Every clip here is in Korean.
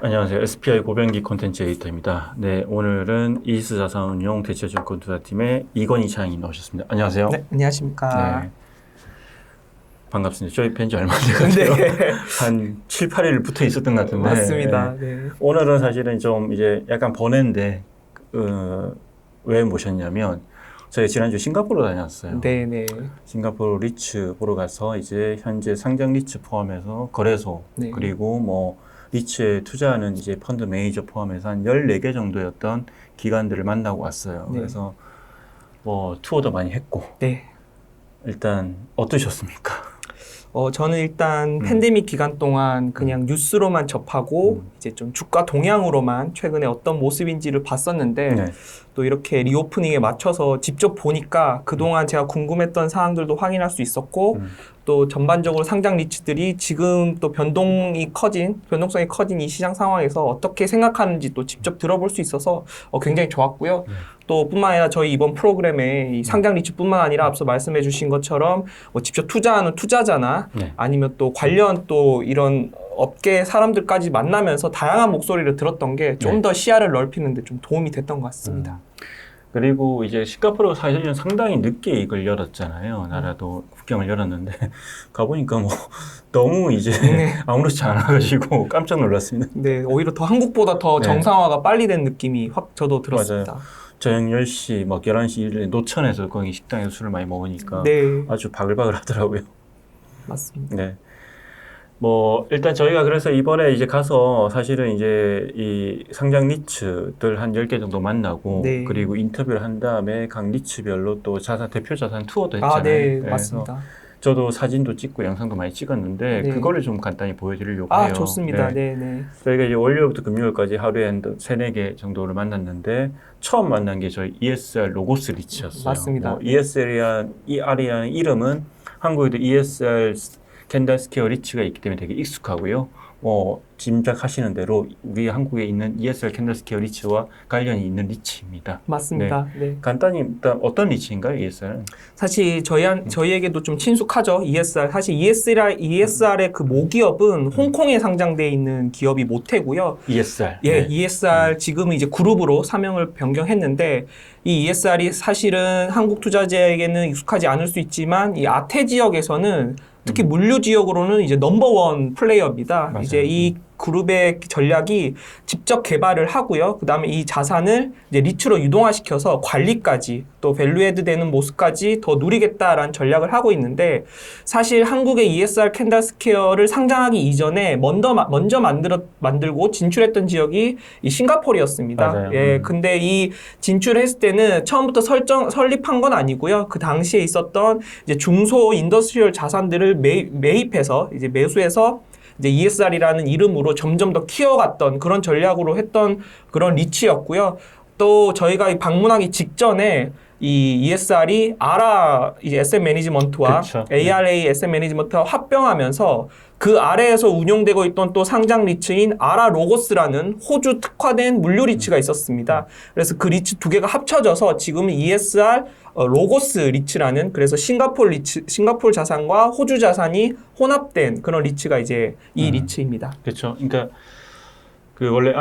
안녕하세요. SPI 고병기 콘텐츠 에디터입니다. 네, 오늘은 이지스 자산운용 대체증권 투자팀의 이건희 차장님 나오셨습니다. 안녕하세요. 네, 안녕하십니까. 네, 반갑습니다. 저희 뵌지 얼마 안 돼가지고 네. 한 7, 8일 붙어 있었던 것 같은데 맞습니다. 네. 네. 오늘은 사실은 좀 이제 약간 번외인데 왜 모셨냐면 저희 지난주 싱가포르 다녀왔어요. 네네. 싱가포르 리츠 보러 가서 이제 현재 상장 리츠 포함해서 거래소 네. 그리고 뭐 리츠에 투자하는 이제 펀드 매니저 포함해서 한 14개 정도였던 기관들을 만나고 왔어요. 네. 그래서 뭐 투어도 많이 했고 네. 일단 어떠셨습니까? 저는 일단 팬데믹 기간 동안 그냥 뉴스로만 접하고 이제 좀 주가 동향으로만 최근에 어떤 모습인지를 봤었는데 네. 또 이렇게 리오프닝에 맞춰서 직접 보니까 그동안 제가 궁금했던 사항들도 확인할 수 있었고 또 전반적으로 상장 리츠들이 지금 또 변동성이 커진 이 시장 상황에서 어떻게 생각하는지 또 직접 들어볼 수 있어서 굉장히 좋았고요. 또 뿐만 아니라 저희 이번 프로그램에 이 상장 리츠뿐만 아니라 앞서 말씀해 주신 것처럼 뭐 직접 투자하는 투자자나 네. 아니면 또 관련 또 이런 업계 사람들까지 만나면서 다양한 목소리를 들었던 게 좀 더 시야를 넓히는 데 좀 도움이 됐던 것 같습니다. 그리고 이제 싱가포르가 사실은 상당히 늦게 이걸 열었잖아요. 나라도 국경을 열었는데 가보니까 뭐 너무 이제 아무렇지 않아가지고 깜짝 놀랐습니다. 네, 오히려 더 한국보다 더 네. 정상화가 빨리 된 느낌이 확 저도 들었습니다. 맞아요. 저녁 10시, 막 11시 일에 노천에서 거기 식당에서 술을 많이 먹으니까 네, 아주 바글바글 하더라고요. 맞습니다. 네. 뭐, 일단 저희가 그래서 이번에 이제 가서 사실은 이제 이 상장 리츠들 한 10개 정도 만나고 네. 그리고 인터뷰를 한 다음에 각 리츠별로 또 대표 자산 투어도 했잖아요. 네, 그래서 맞습니다. 저도 사진도 찍고 영상도 많이 찍었는데 네. 그거를 좀 간단히 보여드리려고 해요. 좋습니다. 네. 네. 저희가 이제 월요일부터 금요일까지 하루에 한 3, 4개 정도를 만났는데 처음 만난 게 저희 ESR 로고스 리츠였어요. 맞습니다. ESR이라는 이름은 한국에도 ESR 캔달스퀘어 리츠가 있기 때문에 되게 익숙하고요. 짐작하시는 대로 우리 한국에 있는 ESR 캔달스퀘어 리츠와 관련이 있는 리츠입니다. 맞습니다. 네. 간단히 일단 어떤 리츠인가요, ESR은? 사실 저희에게도 좀 친숙하죠. ESR. 사실 ESR의 그 모기업은 홍콩에 상장돼 있는 기업이 모태고요. ESR. 예, 네. ESR 지금은 이제 그룹으로 사명을 변경했는데 이 ESR이 사실은 한국 투자자에게는 익숙하지 않을 수 있지만 이 아태 지역에서는 특히 물류 지역으로는 이제 넘버원 플레이어입니다. 맞아요. 이제 이 그룹의 전략이 직접 개발을 하고요. 그 다음에 이 자산을 이제 리츠로 유동화시켜서 관리까지 또 밸류에드 되는 모습까지 더 누리겠다라는 전략을 하고 있는데 사실 한국의 ESR 캔달스퀘어를 상장하기 이전에 먼저 만들고 진출했던 지역이 이 싱가포르였습니다. 맞아요. 예, 근데 이 진출했을 때는 처음부터 설립한 건 아니고요. 그 당시에 있었던 이제 중소 인더스트리얼 자산들을 매입해서 이제 매수해서 이제 ESR이라는 이름으로 점점 더 키워갔던 그런 전략으로 했던 그런 리츠였고요. 또 저희가 방문하기 직전에 이 ESR이 이제 SM 매니지먼트와 그쵸. ARA SM 매니지먼트와 합병하면서 그 아래에서 운용되고 있던 또 상장 리츠인 아라 로고스라는 호주 특화된 물류 리츠가 있었습니다. 그래서 그 리츠 두 개가 합쳐져서 지금은 ESR 로고스 리츠라는 그래서 싱가포르 자산과 호주 자산이 혼합된 그런 리츠가 이제 이 리츠입니다. 그렇죠. 그러니까 그 원래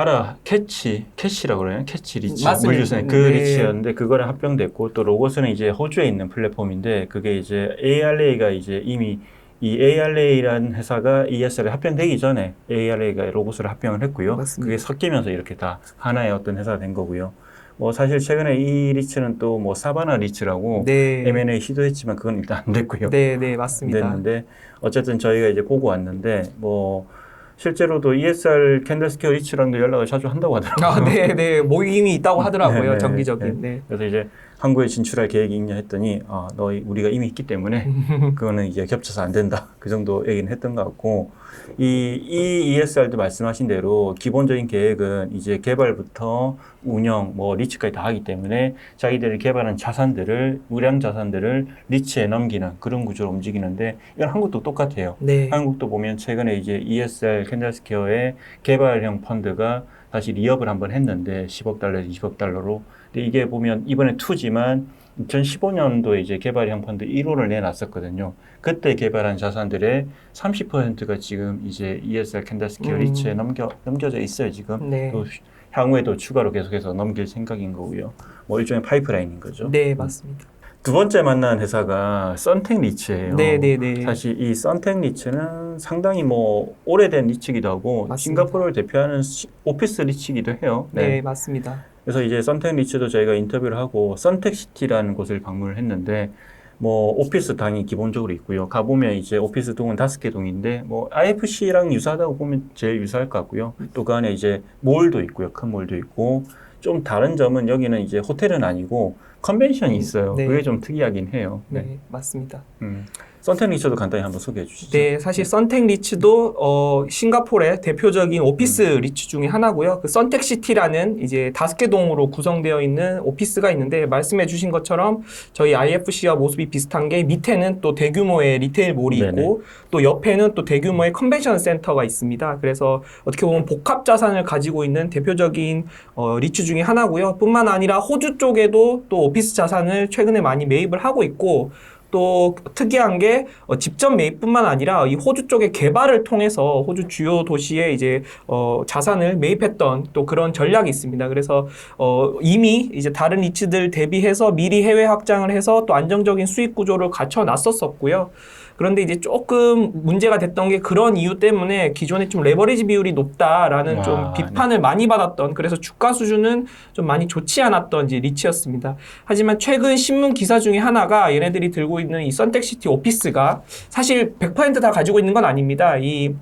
캐시라고 그러나요? 캐시 리츠, 맞습니다. 물류선 그 네. 리츠였는데 그거랑 합병됐고 또 로고스는 이제 호주에 있는 플랫폼인데 그게 이제 ARA가 이제 이미 이 ARA라는 회사가 ESR에 합병되기 전에 ARA가 로고스를 합병을 했고요. 맞습니다. 그게 섞이면서 이렇게 다 하나의 어떤 회사가 된 거고요. 뭐 사실 최근에 이 리츠는 또 뭐 사바나 리츠라고 네. M&A 시도했지만 그건 일단 안 됐고요. 네, 맞습니다. 됐는데 어쨌든 저희가 이제 보고 왔는데 뭐 실제로도 ESR 캔들스퀘어 리츠랑도 연락을 자주 한다고 하더라고요. 네, 모임이 있다고 하더라고요. 네. 정기적인. 네. 그래서 이제 한국에 진출할 계획이 있냐 했더니 우리가 이미 있기 때문에 그거는 이제 겹쳐서 안 된다. 그 정도 얘기는 했던 것 같고 이 ESR도 말씀하신 대로 기본적인 계획은 이제 개발부터 운영, 뭐 리츠까지 다 하기 때문에 자기들이 개발한 우량 자산들을 리츠에 넘기는 그런 구조로 움직이는데 이건 한국도 똑같아요. 네. 한국도 보면 최근에 이제 ESR 캔들스퀘어의 개발형 펀드가 다시 리업을 한번 했는데 10억 달러에서 20억 달러로. 근데 이게 보면 이번에 2지만 2015년도에 이제 개발 형편도 1호를 내놨었거든요. 그때 개발한 자산들의 30%가 지금 이제 ESR 캔다스케어 리츠에 넘겨져 있어요, 지금. 네. 또 향후에도 추가로 계속해서 넘길 생각인 거고요. 뭐 일종의 파이프라인인 거죠. 네, 맞습니다. 두 번째 만난 회사가 썬텍 리츠예요. 네. 사실 이 썬텍 리츠는 상당히 뭐 오래된 리츠기도 하고 맞습니다. 싱가포르를 대표하는 오피스 리츠기도 해요. 네, 맞습니다. 그래서 이제 썬텍 리츠도 저희가 인터뷰를 하고 썬텍시티라는 곳을 방문을 했는데 뭐 오피스 당이 기본적으로 있고요. 가보면 이제 오피스 동은 5개 동인데 뭐 IFC랑 유사하다고 보면 제일 유사할 것 같고요. 또 그 안에 이제 몰도 있고요. 큰 몰도 있고 좀 다른 점은 여기는 이제 호텔은 아니고 컨벤션이 있어요. 네. 그게 좀 특이하긴 해요. 네, 맞습니다. 썬텍 리츠도 간단히 한번 소개해 주시죠. 네, 사실 썬텍 리츠도 싱가포르의 대표적인 오피스 리츠 중에 하나고요. 그 썬텍시티라는 이제 5개 동으로 구성되어 있는 오피스가 있는데 말씀해 주신 것처럼 저희 IFC와 모습이 비슷한 게 밑에는 또 대규모의 리테일 몰이 네네. 있고 또 옆에는 또 대규모의 컨벤션 센터가 있습니다. 그래서 어떻게 보면 복합 자산을 가지고 있는 대표적인 리츠 중에 하나고요. 뿐만 아니라 호주 쪽에도 또 오피스 자산을 최근에 많이 매입을 하고 있고 또 특이한 게 직접 매입뿐만 아니라 이 호주 쪽의 개발을 통해서 호주 주요 도시에 이제 자산을 매입했던 또 그런 전략이 있습니다. 그래서 이미 이제 다른 리츠들 대비해서 미리 해외 확장을 해서 또 안정적인 수익 구조를 갖춰 놨었었고요. 그런데 이제 조금 문제가 됐던 게 그런 이유 때문에 기존에 좀 레버리지 비율이 높다라는 좀 비판을 많이 받았던, 그래서 주가 수준은 좀 많이 좋지 않았던 이제 리츠였습니다. 하지만 최근 신문 기사 중에 하나가 얘네들이 들고 있는 이 썬텍시티 오피스가 사실 100% 다 가지고 있는 건 아닙니다. 이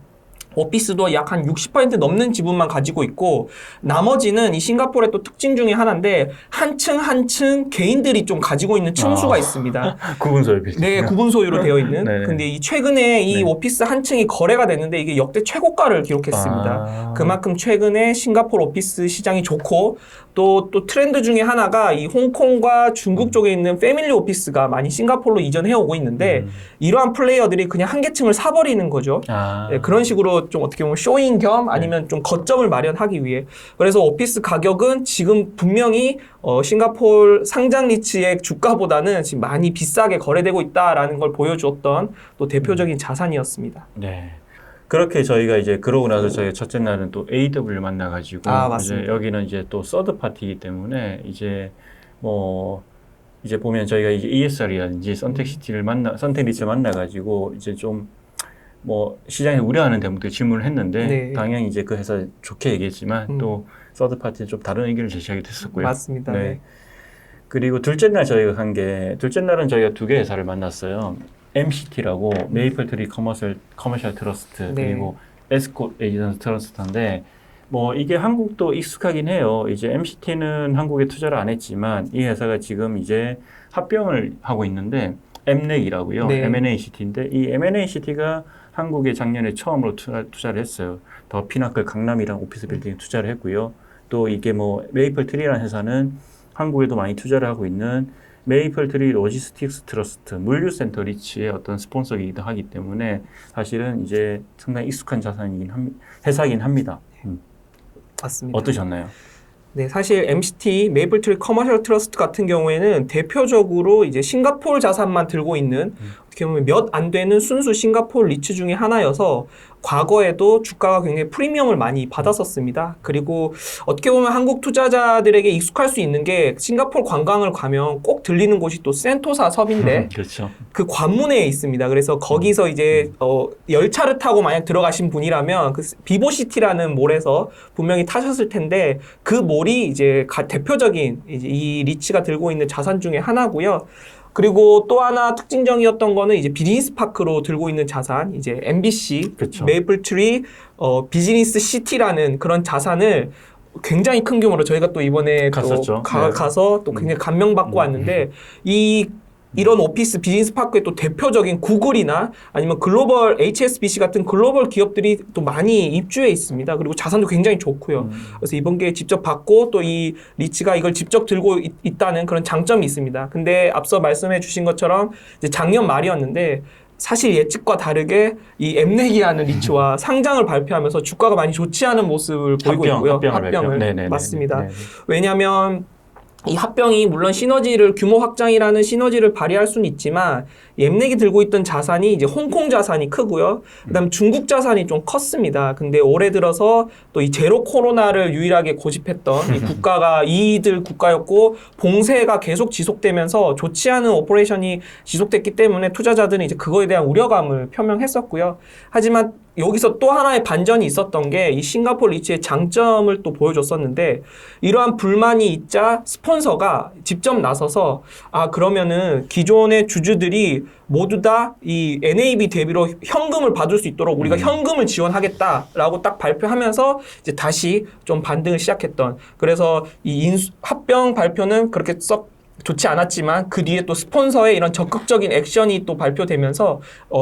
오피스도 약 한 60% 넘는 지분만 가지고 있고 나머지는 이 싱가포르의 또 특징 중에 하나인데 한 층 한 층 개인들이 좀 가지고 있는 층수가 있습니다. 구분 소유 빌딩. 네, 구분 소유로 되어 있는. 네. 근데 이 최근에 이 네. 오피스 한 층이 거래가 됐는데 이게 역대 최고가를 기록했습니다. 그만큼 최근에 싱가포르 오피스 시장이 좋고 또 트렌드 중에 하나가 이 홍콩과 중국 쪽에 있는 패밀리 오피스가 많이 싱가포르로 이전해 오고 있는데 이러한 플레이어들이 그냥 한 개 층을 사버리는 거죠. 네, 그런 식으로 좀 어떻게 보면 쇼잉 겸 아니면 좀 거점을 마련하기 위해. 그래서 오피스 가격은 지금 분명히 싱가포르 상장 리츠의 주가보다는 지금 많이 비싸게 거래되고 있다라는 걸 보여주었던 또 대표적인 자산이었습니다. 네. 그렇게 저희가 이제 그러고 나서 저희 첫째 날은 또 AW 만나가지고 맞습니다. 이제 여기는 이제 또 서드 파티이기 때문에 이제 뭐 이제 보면 저희가 이제 ESR이라든지 썬텍시티를 썬텍 리츠 만나가지고 이제 좀 뭐 시장에 우려하는 대목들 질문을 했는데 네. 당연히 이제 그 회사 좋게 얘기했지만 또 서드 파티는 좀 다른 의견을 제시하기도 했었고요. 맞습니다. 네. 그리고 둘째 날 저희가 둘째 날은 저희가 2개 회사를 만났어요. MCT라고 메이플 트리 커머셜 트러스트 네. 그리고 에스콧 에이전트 트러스트인데 뭐 이게 한국도 익숙하긴 해요. 이제 MCT는 한국에 투자를 안 했지만 이 회사가 지금 이제 합병을 하고 있는데 엠렉이라고요. 네. M&ACT인데 이 M&ACT가 한국에 작년에 처음으로 투자를 했어요. 더 피나클 강남이랑 오피스 빌딩에 투자를 했고요. 또 이게 뭐 메이플 트리라는 회사는 한국에도 많이 투자를 하고 있는 메이플 트리 로지스틱스 트러스트 물류센터 리츠의 어떤 스폰서이기도 하기 때문에 사실은 이제 상당히 익숙한 회사이긴 합니다. 맞습니다. 어떠셨나요? 네, 사실 MCT 메이플트리 커머셜 트러스트 같은 경우에는 대표적으로 이제 싱가포르 자산만 들고 있는 어떻게 보면 몇 안 되는 순수 싱가포르 리츠 중에 하나여서 과거에도 주가가 굉장히 프리미엄을 많이 받았었습니다. 그리고 어떻게 보면 한국 투자자들에게 익숙할 수 있는 게 싱가포르 관광을 가면 꼭 들리는 곳이 또 센토사 섭인데 그렇죠. 그 관문에 있습니다. 그래서 거기서 이제 열차를 타고 만약 들어가신 분이라면 그 비보시티라는 몰에서 분명히 타셨을 텐데 그 몰이 이제 대표적인 이제 이 리츠가 들고 있는 자산 중에 하나고요. 그리고 또 하나 특징적이었던 거는 이제 비즈니스 파크로 들고 있는 자산, 이제 MBC, 그쵸. 메이플트리 비즈니스 시티라는 그런 자산을 굉장히 큰 규모로 저희가 또 이번에 갔었죠. 또 가서 또 굉장히 감명받고 왔는데 이런 오피스 비즈니스 파크의 또 대표적인 구글이나 아니면 글로벌 HSBC 같은 글로벌 기업들이 또 많이 입주해 있습니다. 그리고 자산도 굉장히 좋고요. 그래서 이번 기회에 직접 받고 또 이 리츠가 이걸 직접 들고 있다는 그런 장점이 있습니다. 근데 앞서 말씀해 주신 것처럼 이제 작년 말이었는데 사실 예측과 다르게 이 엠렉이라는 리츠와 상장을 발표하면서 주가가 많이 좋지 않은 모습을 보이고 있고요. 합병을. 네네네. 맞습니다. 네네. 왜냐하면 이 합병이 물론 시너지를 규모 확장이라는 시너지를 발휘할 수는 있지만 엠렉이 들고 있던 자산이 이제 홍콩 자산이 크고요. 그다음 중국 자산이 좀 컸습니다. 근데 올해 들어서 또 이 제로 코로나를 유일하게 고집했던 이 국가가 이들 국가였고 봉쇄가 계속 지속되면서 좋지 않은 오퍼레이션이 지속됐기 때문에 투자자들은 이제 그거에 대한 우려감을 표명했었고요. 하지만 여기서 또 하나의 반전이 있었던 게 이 싱가포르 리츠의 장점을 또 보여줬었는데 이러한 불만이 있자 스폰서가 직접 나서서 그러면은 기존의 주주들이 모두 다 이 NAB 대비로 현금을 받을 수 있도록 우리가 현금을 지원하겠다라고 딱 발표하면서 이제 다시 좀 반등을 시작했던 그래서 이 합병 발표는 그렇게 썩 좋지 않았지만 그 뒤에 또 스폰서의 이런 적극적인 액션이 또 발표되면서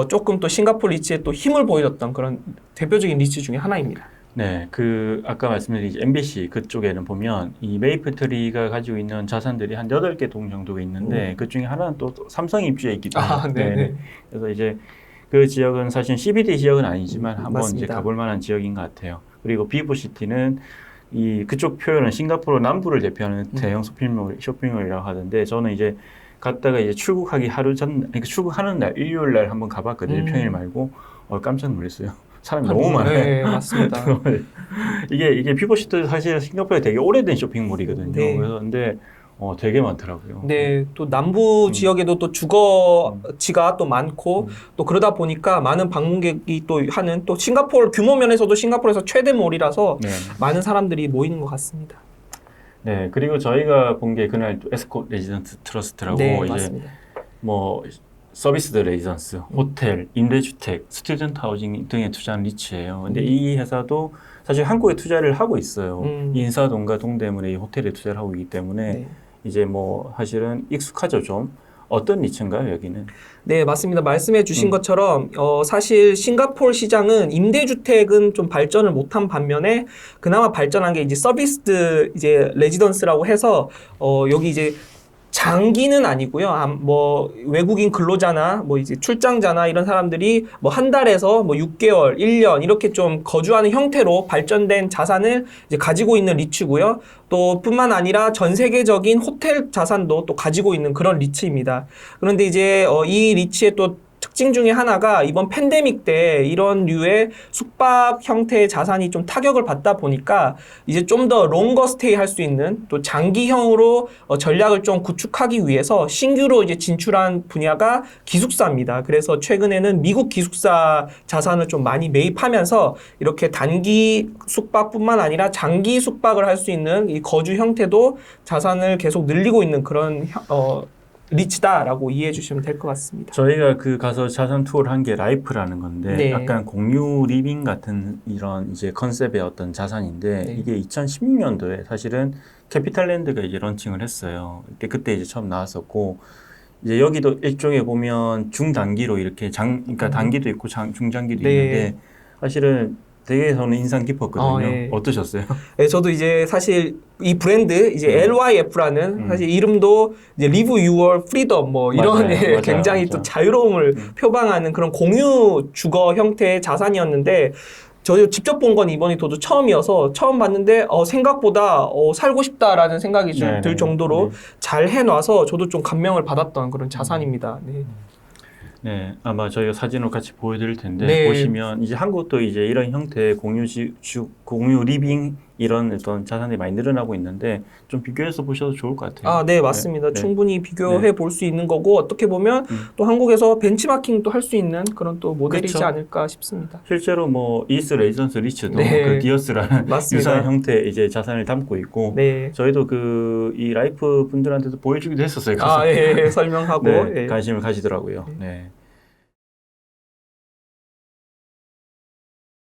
조금 또 싱가포르 리츠에 또 힘을 보여줬던 그런 대표적인 리츠 중에 하나입니다. 네, 그 아까 말씀드린 MBC 그쪽에는 보면 이 메이플트리가 가지고 있는 자산들이 한 8개 동 정도가 있는데 그 중에 하나는 또 삼성 입주해 있기 때문에 네. 그래서 이제 그 지역은 사실 CBD 지역은 아니지만 한번 맞습니다. 이제 가볼 만한 지역인 것 같아요. 그리고 비보시티는 이 그쪽 표현은 싱가포르 남부를 대표하는 대형 쇼핑몰이라고 하던데 저는 이제 갔다가 이제 출국하기 하루 전, 그러니까 출국하는 날 일요일 날 한번 가봤거든요. 평일 말고 깜짝 놀랐어요. 사람이 너무 많아요. 네, 맞습니다. 이게 비보시티 사실 싱가포르에 되게 오래된 쇼핑몰이거든요. 네. 그래서 근데 되게 많더라고요. 네, 또 남부 지역에도 또 주거지가 또 많고 또 그러다 보니까 많은 방문객이 또 하는 또 싱가포르 규모 면에서도 싱가포르에서 최대 몰이라서 네. 많은 사람들이 모이는 것 같습니다. 네, 그리고 저희가 본 게 그날 또 에스콧 레지던트 트러스트라고 네, 이제 맞습니다. 뭐 서비스 레지던스, 호텔, 임대주택, 스튜던트 하우징 등에 투자한 리츠예요. 근데 이 회사도 사실 한국에 투자를 하고 있어요. 인사동과 동대문에 이 호텔에 투자를 하고 있기 때문에 네. 이제 뭐 사실은 익숙하죠 좀. 어떤 리츠인가요 여기는? 네, 맞습니다. 말씀해 주신 것처럼 사실 싱가포르 시장은 임대주택은 좀 발전을 못한 반면에 그나마 발전한 게 이제 서비스드 이제 레지던스라고 해서 여기 이제 장기는 아니고요. 뭐 외국인 근로자나 뭐 이제 출장자나 이런 사람들이 뭐 한 달에서 뭐 6개월, 1년 이렇게 좀 거주하는 형태로 발전된 자산을 이제 가지고 있는 리츠고요. 또 뿐만 아니라 전 세계적인 호텔 자산도 또 가지고 있는 그런 리츠입니다. 그런데 이제 이 리츠의 또 특징 중에 하나가 이번 팬데믹 때 이런 류의 숙박 형태의 자산이 좀 타격을 받다 보니까 이제 좀 더 롱거 스테이 할 수 있는 또 장기형으로 전략을 좀 구축하기 위해서 신규로 이제 진출한 분야가 기숙사입니다. 그래서 최근에는 미국 기숙사 자산을 좀 많이 매입하면서 이렇게 단기 숙박뿐만 아니라 장기 숙박을 할 수 있는 이 거주 형태도 자산을 계속 늘리고 있는 그런 리치다라고 이해해 주시면 될 것 같습니다. 저희가 그 가서 자산 투어를 한 게 라이프라는 건데 네. 약간 공유 리빙 같은 이런 이제 컨셉의 어떤 자산인데 네. 이게 2016년도에 사실은 캐피탈랜드가 이제 런칭을 했어요. 그때 이제 처음 나왔었고 이제 여기도 일종의 보면 중단기로 이렇게 그러니까 단기도 있고 중장기도 네. 있는데 사실은 되게 저는 인상 깊었거든요. 네. 어떠셨어요? 네, 저도 이제 사실 이 브랜드 이제 LYF라는 사실 이름도 이제 Live Your Freedom 뭐 이런 맞아요. 굉장히 맞아요. 또 자유로움을 표방하는 그런 공유 주거 형태의 자산이었는데 저도 직접 본 건 이번이 저도 처음이어서 처음 봤는데 생각보다 살고 싶다라는 생각이 좀 네네. 들 정도로 네. 잘 해놔서 저도 좀 감명을 받았던 그런 자산입니다. 네. 네, 아마 저희가 사진으로 같이 보여드릴 텐데 네. 보시면 이제 한국도 이제 이런 형태의 공유 리빙 이런 어떤 자산이 많이 늘어나고 있는데 좀 비교해서 보셔도 좋을 것 같아요. 네, 맞습니다. 네. 충분히 비교해 볼 수 있는 거고 어떻게 보면 또 한국에서 벤치마킹도 할 수 있는 그런 또 모델이지 그쵸. 않을까 싶습니다. 실제로 뭐 이스 레지던스 리츠도 네. 그 디어스라는 맞습니다. 유사한 형태의 이제 자산을 담고 있고 네. 저희도 그 이 라이프 분들한테도 보여주기도 했었어요. 가서. 예, 설명하고 네, 예. 관심을 가시더라고요. 네.